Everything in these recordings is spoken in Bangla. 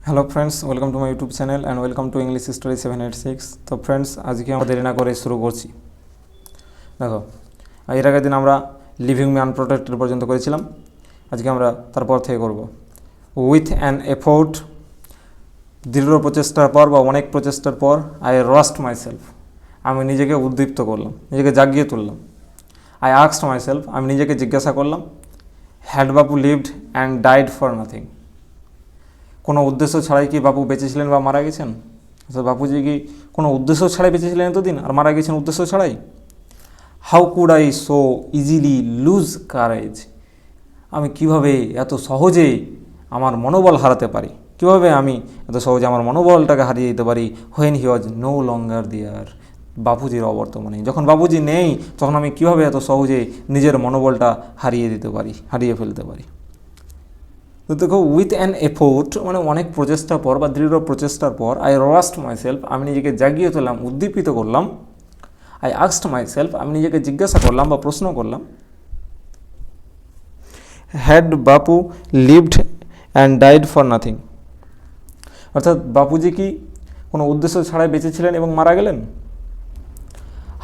Hello friends, welcome to my YouTube channel and welcome to English story 786। তো ফ্রেন্ডস, আজকে আমরা দেরি না করে শুরু করছি। দেখো, এর আগের দিন আমরা লিভিং মি আনপ্রোটেক্টেড পর্যন্ত করেছিলাম। আজকে আমরা তারপর থেকে করব উইথ অ্যান এফোর্ট। দৃঢ় প্রচেষ্টার পর বা অনেক প্রচেষ্টার পর আই রস্ট মাই সেলফ, আমি নিজেকে উদ্দীপ্ত করলাম, নিজেকে জাগিয়ে তুললাম। আই আস্কড মাই সেলফ, আমি নিজেকে জিজ্ঞাসা করলাম, had Bapu lived and died for nothing. কোনো উদ্দেশ্য ছাড়াই কি বাপু বেঁচেছিলেন বা মারা গেছেন? আচ্ছা, বাপুজি কি কোনো উদ্দেশ্য ছাড়াই বেঁচেছিলেন এতদিন আর মারা গেছেন উদ্দেশ্য ছাড়াই? How could I so easily lose courage, আমি কিভাবে এত সহজে আমার মনোবল হারাতে পারি, কিভাবে আমি এত সহজে আমার মনোবলটাকে হারিয়ে দিতে পারি? When he was no longer দেয়ার, বাপুজির অবর্তমানে যখন বাপুজি নেই তখন আমি কিভাবে এত সহজে নিজের মনোবলটা হারিয়ে ফেলতে পারি। তো দেখো, উইথ অ্যান এফোর্ট মানে অনেক প্রচেষ্টার পর বা দৃঢ় প্রচেষ্টার পর আই রস্ট মাই সেলফ, আমি নিজেকে জাগিয়ে তুললাম, উদ্দীপিত করলাম। আই আস্কড মাই সেলফ, আমি নিজেকে জিজ্ঞাসা করলাম বা প্রশ্ন করলাম, had Bapu lived and died for nothing, অর্থাৎ বাপুজি কি কোনো উদ্দেশ্য ছাড়াই বেঁচেছিলেন এবং মারা গেলেন?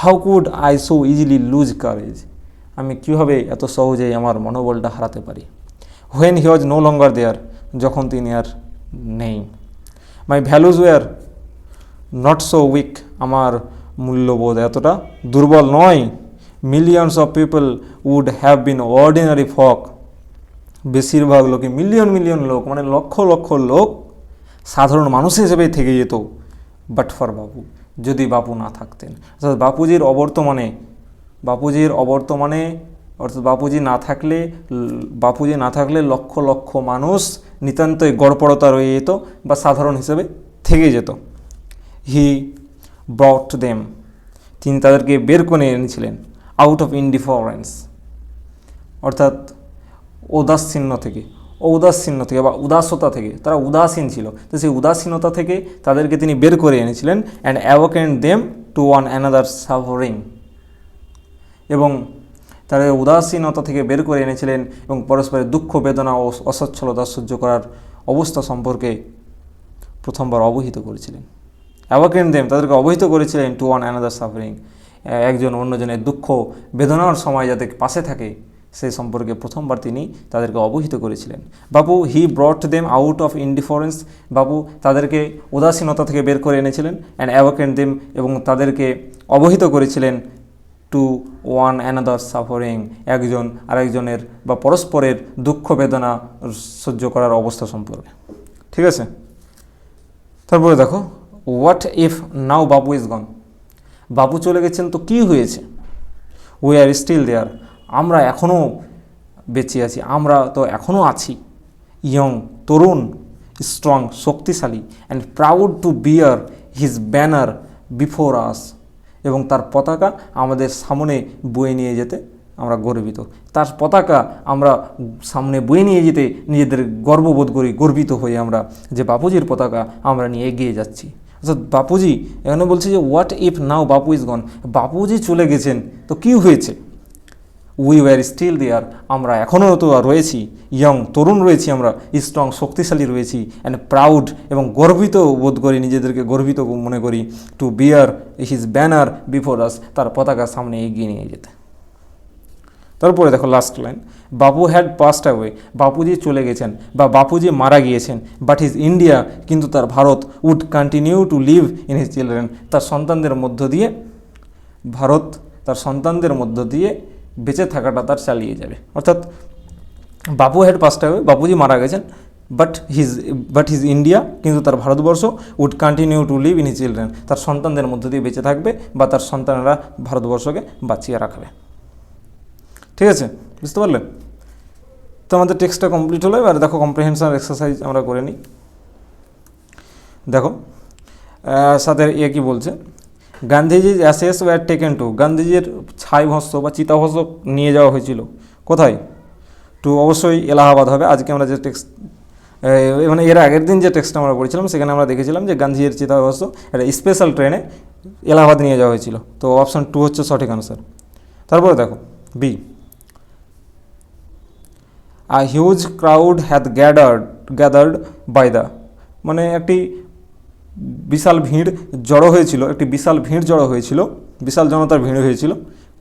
How could I so easily lose courage, আমি কীভাবে এত সহজেই আমার মনোবলটা হারাতে পারি? When he was no longer দেয়ার, যখন তিনি আর নেই। My values were not so weak, আমার মূল্যবোধ এতটা দুর্বল নয়। Millions of people would have been ordinary folk, বেশিরভাগ লোকই, মিলিয়ন লোক মানে লক্ষ লক্ষ লোক সাধারণ মানুষ হিসেবে থেকে যেত, বাট ফর বাপু, যদি বাপু না থাকতেন। অর্থাৎ বাপুজির অবর্তমানে অর্থাৎ বাপুজি না থাকলে লক্ষ লক্ষ মানুষ নিতান্তই গড়পড়তা রয়ে যেত বা সাধারণ হিসেবে থেকে যেত। হি ব্রট দেম, তিনি তাদেরকে বের করে এনেছিলেন আউট অফ ইনডিফারেন্স, অর্থাৎ ঔদাসীন্য থেকে বা উদাসতা থেকে, তারা উদাসীন ছিল, তো সেই উদাসীনতা থেকে তাদেরকে তিনি বের করে এনেছিলেন। And awakened them to one another suffering, এবং তাদের উদাসীনতা থেকে বের করে এনেছিলেন এবং পরস্পরের দুঃখ বেদনা ও অসচ্ছলতা সহ্য করার অবস্থা সম্পর্কে প্রথমবার অবহিত করেছিলেন। অ্যাওয়াকেন্ড দেম, তাদেরকে অবহিত করেছিলেন টু ওয়ান অ্যানাদার সাফারিং, একজন অন্যজনের দুঃখ বেদনার সময় যাতে পাশে থাকে সেই সম্পর্কে প্রথমবার তিনি তাদেরকে অবহিত করেছিলেন। Bapu he brought them out of indifference, Bapu তাদেরকে উদাসীনতা থেকে বের করে এনেছিলেন। অ্যান্ড অ্যাওয়াকেন্ড দেম, এবং তাদেরকে অবহিত করেছিলেন টু ওয়ান অ্যানাদার সাফারিং, একজন আরেকজনের বা পরস্পরের দুঃখ বেদনা সহ্য করার অবস্থা সম্পর্কে। ঠিক আছে, তারপরে দেখো, what if now Bapu is গন, বাপু চলে গেছেন তো কী হয়েছে? উই আর স্টিল দেয়ার, আমরা এখনও বেঁচে আছি, আমরা তো এখনও আছি। ইয়ং, তরুণ, স্ট্রং, শক্তিশালী, and proud to bear his banner before us, এবং তার পতাকা আমাদের সামনে বয়ে নিয়ে যেতে আমরা গর্বিত। তার পতাকা আমরা সামনে বয়ে নিয়ে যেতে নিজেদের গর্ববোধ করি, গর্বিত হই আমরা যে বাপুজির পতাকা আমরা নিয়ে এগিয়ে যাচ্ছি। অর্থাৎ বাপুজি এখানে বলছে যে what if now Bapu is গন, বাপুজি চলে গেছেন তো কী হয়েছে? উই ওয়ার স্টিল দেয়ার, আমরা এখনও তো রয়েছি, ইয়ং, তরুণ রয়েছি আমরা, স্ট্রং, শক্তিশালী রয়েছি, অ্যান্ড প্রাউড, এবং গর্বিত বোধ করি, নিজেদেরকে গর্বিত মনে করি, two bear his banner before আস, তার পতাকা সামনে এগিয়ে নিয়ে যেতে। তারপরে দেখো last line, Bapu had passed away, Bapuji চলে গেছেন বা বাপুজি মারা গিয়েছেন, বাট হিজ ইন্ডিয়া, কিন্তু তার ভারত, would continue to live in his children, তার সন্তানদের মধ্য দিয়ে বেঁচে থাকাটা তার চালিয়ে যাবে। অর্থাৎ বাপু হ্যাড পাস্ট অ্যাওয়ে, বাপুজি মারা গেছেন, বাট হিজ ইন্ডিয়া, কিন্তু তার ভারতবর্ষ, would continue to live in his children, তার সন্তানদের মধ্য দিয়ে বেঁচে থাকবে বা তার সন্তানেরা ভারতবর্ষকে বাঁচিয়ে রাখবে। ঠিক আছে, বুঝতে পারলেন? তো আমাদের টেক্সটটা কমপ্লিট হলো। এবার দেখো কম্প্রিহেনশন এক্সারসাইজ আমরা করে নিই। দেখো সাথে কি বলছে, গান্ধীজির অ্যাসেস ওয়্যার টেকেন টু, গান্ধীজির ছাইভস্ম বা চিতাভস্ম নিয়ে যাওয়া হয়েছিল কোথায়? টু, অবশ্যই এলাহাবাদ হবে। আজকে আমরা যে টেক্সট মানে এর আগের দিন যে টেক্সটটা আমরা পড়েছিলাম সেখানে আমরা দেখেছিলাম যে গান্ধীজির চিতাভস্ম একটা স্পেশাল ট্রেনে এলাহাবাদ নিয়ে যাওয়া হয়েছিল। তো অপশান 2 হচ্ছে সঠিক আনসার। তারপরে দেখো B, a huge crowd had gathered by the মানে একটি বিশাল ভিড় জড়ো হয়েছিল, বিশাল জনতার ভিড় হয়েছিল।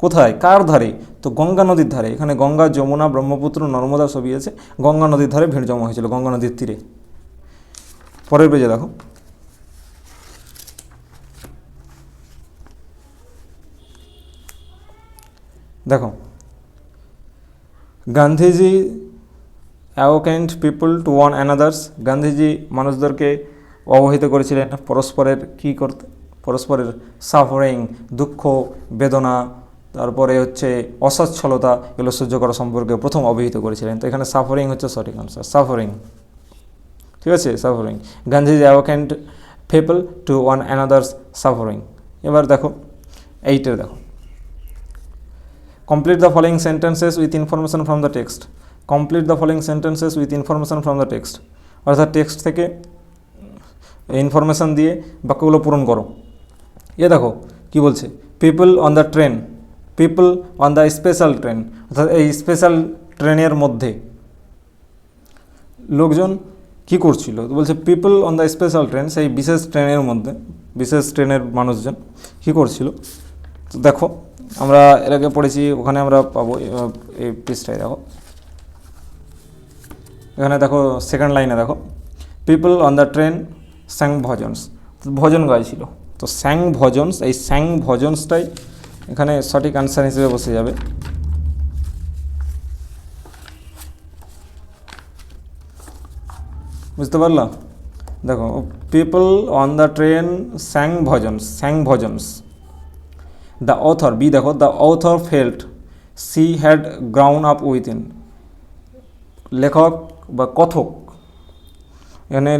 কোথায়, কার ধারে? তো গঙ্গা নদীর ধারে। এখানে গঙ্গা, যমুনা, ব্রহ্মপুত্র, নর্মদা সবই আছে। গঙ্গা নদীর ধারে ভিড় জমা হয়েছিল, গঙ্গা নদীর তীরে। পরের পেজে দেখো, দেখো Gandhiji awakened people to one another's. Gandhiji মানুষদেরকে অবহিত করেছিলেন পরস্পরের কী করতে, পরস্পরের সাফারিং, দুঃখ বেদনা, তারপরে হচ্ছে অসচ্ছলতা, এগুলো সহ্য করা সম্পর্কে প্রথম অবহিত করেছিলেন। তো এখানে সাফারিং হচ্ছে সঠিক আনসার, সাফারিং। ঠিক আছে, suffering. Gandhiji awakened people to one another's suffering. এবার দেখো 8 দেখো, complete the following sentences with information from the text. Complete the following sentences with information from the text, অর্থাৎ টেক্সট থেকে ইনফরমেশান দিয়ে বাক্যগুলো পূরণ করো। দেখো কি বলছে, people on the train, people on the special train, অর্থাৎ এই স্পেশাল ট্রেনের মধ্যে লোকজন কি করছিল, তো বলছে people on the special train, সেই বিশেষ ট্রেনের মধ্যে, বিশেষ ট্রেনের মানুষজন কী করছিল। তো দেখো আমরা এর আগে পড়েছি, ওখানে আমরা পাবো এই পৃষ্ঠায়। দেখো এখানে দেখো সেকেন্ড লাইনে দেখো, people on the train sang bhajans, ভজন গাইছিল। তো স্যাং ভজনস, এই স্যাং ভজনসটাই এখানে সঠিক আনসার হিসেবে বসে যাবে। বুঝতে পারলাম? দেখো people on the train sang bhajans, sang bhajans. The author, B দেখো, the author felt she had ground up within. লেখক বা কথক, এখানে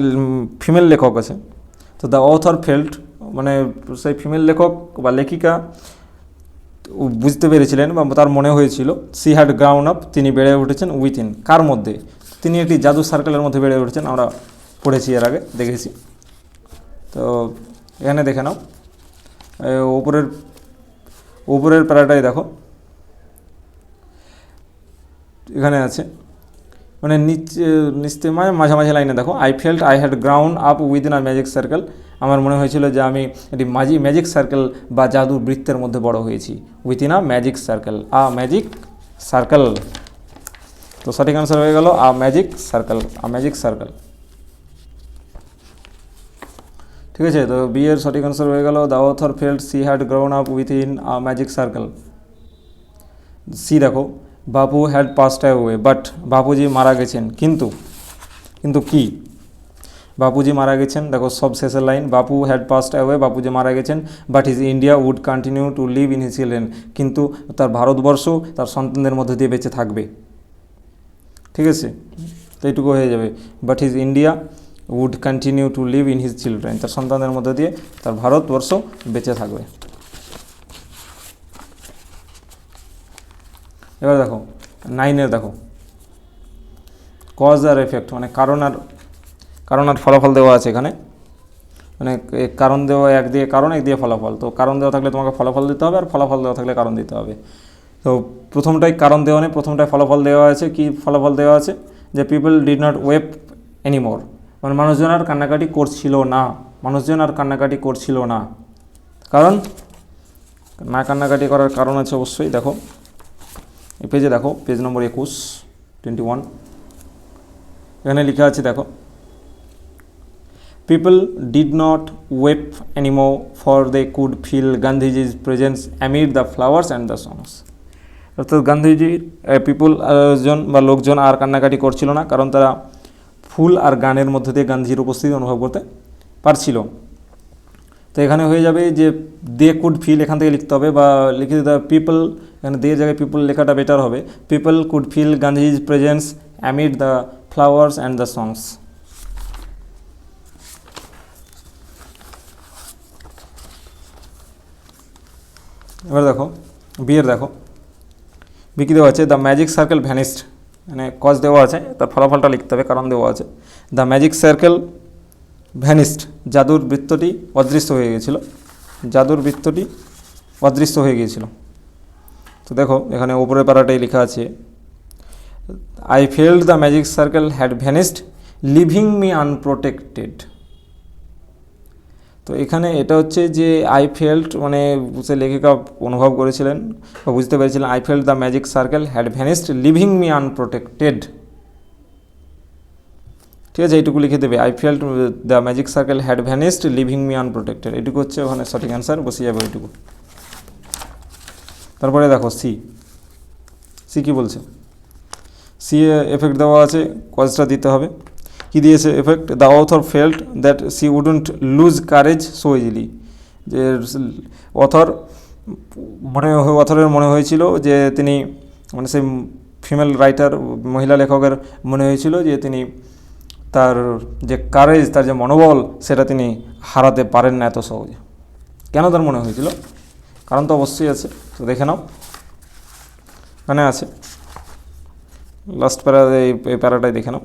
ফিমেল লেখক আছে। তো দ্য অথর ফেল্ট মানে সেই ফিমেল লেখক বা লেখিকা বুঝতে পেরেছিলেন বা তার মনে হয়েছিল, সি হ্যাড গ্রাউন্ড আপ, তিনি বেড়ে উঠেছেন, উইথিন, কার মধ্যে? তিনি একটি জাদু সার্কেলের মধ্যে বেড়ে উঠেছেন, আমরা পড়েছি এর আগে, দেখেছি। তো এখানে দেখে নাও, উপরের প্যারাটাই দেখো, এখানে আছে মানে নিচে মানে মাঝামাঝি লাইনে দেখো, I felt I had ground up within a magic circle. আমার মনে হয়েছিল যে আমি একটি ম্যাজিক সার্কেল বা জাদু বৃত্তের মধ্যে বড় হয়েছি। Within a magic circle, a magic circle. তো সঠিক আনসার হয়ে গেল a magic circle, a magic circle. ঠিক আছে, তো বি এর সঠিক আনসার হয়ে গেল the author felt she had ground up within a magic circle. See দেখো, Bapu had passed away, but Bapuji মারা গেছেন, কিন্তু কি? বাপুজি মারা গেছেন, দেখো সব শেষের line, Bapu had passed away, Bapuji মারা গেছেন, but his India would continue to live in his children, কিন্তু তার ভারতবর্ষ তার সন্তানদের মধ্যে দিয়ে বেঁচে থাকবে। ঠিক আছে, তো এইটুকু হয়ে যাবে, but his India would continue to live in his children, তার সন্তানদের মধ্যে দিয়ে তার ভারতবর্ষ বেঁচে থাকবে। এবার দেখো 9 দেখো, কজ আর এফেক্ট, মানে কারণ আর ফলাফল দেওয়া আছে এখানে। মানে কারণ দেওয়া এক দিয়ে কারণ, এক দিয়ে ফলাফল। তো কারণ দেওয়া থাকলে তোমাকে ফলাফল দিতে হবে, আর ফলাফল দেওয়া থাকলে কারণ দিতে হবে। তো প্রথমটাই কারণ দেওয়া নেই, প্রথমটায় ফলাফল দেওয়া আছে। কি ফলাফল দেওয়া আছে? যে people did not weep anymore, মানে মানুষজন আর কান্নাকাটি করছিল না, মানুষজন আর কান্নাকাটি করছিল না। কারণ না কান্নাকাটি করার কারণ আছে অবশ্যই। দেখো এই পেজে দেখো, পেজ নম্বর 21 এখানে লেখা আছে দেখো, people did not weep anymore for they could feel Gandhiji's presence amid the flowers and the songs. অর্থাৎ গান্ধীজির জন বা লোকজন আর কান্নাকাটি করছিল না, কারণ তারা ফুল আর গানের মধ্যে দিয়ে গান্ধীজির উপস্থিতি অনুভব করতে পারছিল। তো এখানে হয়ে যাবে যে দে কুড ফিল, এখান থেকে লিখতে হবে বা লিখে দিতে হবে পিপল, এখানে দিয়ে জায়গায় পিপল লেখাটা বেটার হবে। People could feel Gandhiji's presence amid the flowers and the songs. এবার দেখো বিয়ের দেখো, বি কী দেওয়া আছে? দ্য ম্যাজিক সার্কেল ভ্যানিস্ট, মানে কজ দেওয়া আছে, তার ফলাফলটা লিখতে হবে, কারণ দেওয়া আছে। দ্য ম্যাজিক সার্কেল ভ্যানিস্ট, জাদুর বৃত্তটি অদৃশ্য হয়ে গিয়েছিল, জাদুর বৃত্তটি অদৃশ্য হয়ে গিয়েছিল। তো দেখো এখানে উপরের পাড়াটাই লেখা আছে, I felt the magic circle had vanished living me unprotected. তো এখানে এটা হচ্ছে যে আই ফেল্ট, মানে সে লেখিকা অনুভব করেছিলেন বা বুঝতে পেরেছিলেন, I felt the magic circle had vanished leaving me unprotected. ঠিক আছে, এইটুকু লিখে দেবে, I felt the magic circle had vanished leaving me unprotected, এটুকু হচ্ছে ওখানে সঠিক অ্যান্সার, বসে যাবে ওইটুকু। তারপরে দেখো সি, সি কী বলছে, সি এফেক্ট দেওয়া আছে, কজটা দিতে হবে। কি দিয়েছে effect, the author felt that she wouldn't lose courage so easily, যে অথরের মনে হয়েছিল যে তিনি, মানে সেই ফিমেল রাইটার, মহিলা লেখকের মনে হয়েছিল যে তিনি তার যে কারেজ, তার যে মনোবল, সেটা তিনি হারাতে পারেন না এত সহজে। কেন তার মনে হয়েছিল, কারণ তো অবশ্যই আছে, তো দেখে নাও, এখানে আছে লাস্ট প্যারা, এই প্যারাটাই দেখে নাও।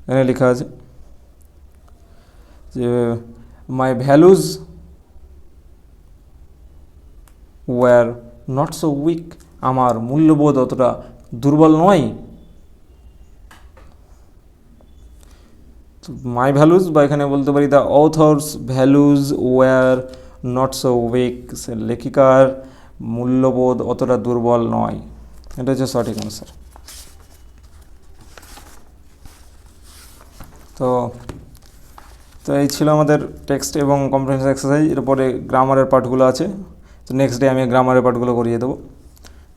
এখানে লেখা আছে যে my values were not so weak, আমার মূল্যবোধ অতটা দুর্বল নয়। মাই ভ্যালুজ, বা এখানে বলতে পারি the author's values were not so weak, লেখিকার মূল্যবোধ অতটা দুর্বল নয়, এটা হচ্ছে সঠিক অ্যান্সার। তো এই ছিল আমাদের টেক্সট এবং কম্প্রিহেনশন এক্সারসাইজ। এরপরে গ্রামারের পার্টগুলো আছে, তো নেক্সট ডে আমি গ্রামারের পার্টগুলো করিয়ে দেবো।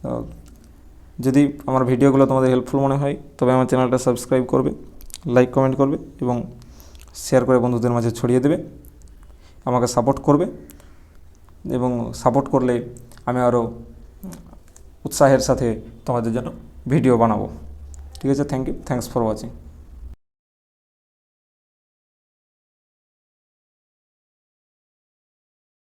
তো যদি আমার ভিডিওগুলো তোমাদের হেল্পফুল মনে হয় তবে আমার চ্যানেলটা সাবস্ক্রাইব করবে, লাইক কমেন্ট করবে এবং শেয়ার করে বন্ধুদের মাঝে ছড়িয়ে দেবে, আমাকে সাপোর্ট করবে, এবং সাপোর্ট করলে আমি আরও উৎসাহের সাথে তোমাদের জন্য ভিডিও বানাবো। ঠিক আছে, thank you, thanks for watching.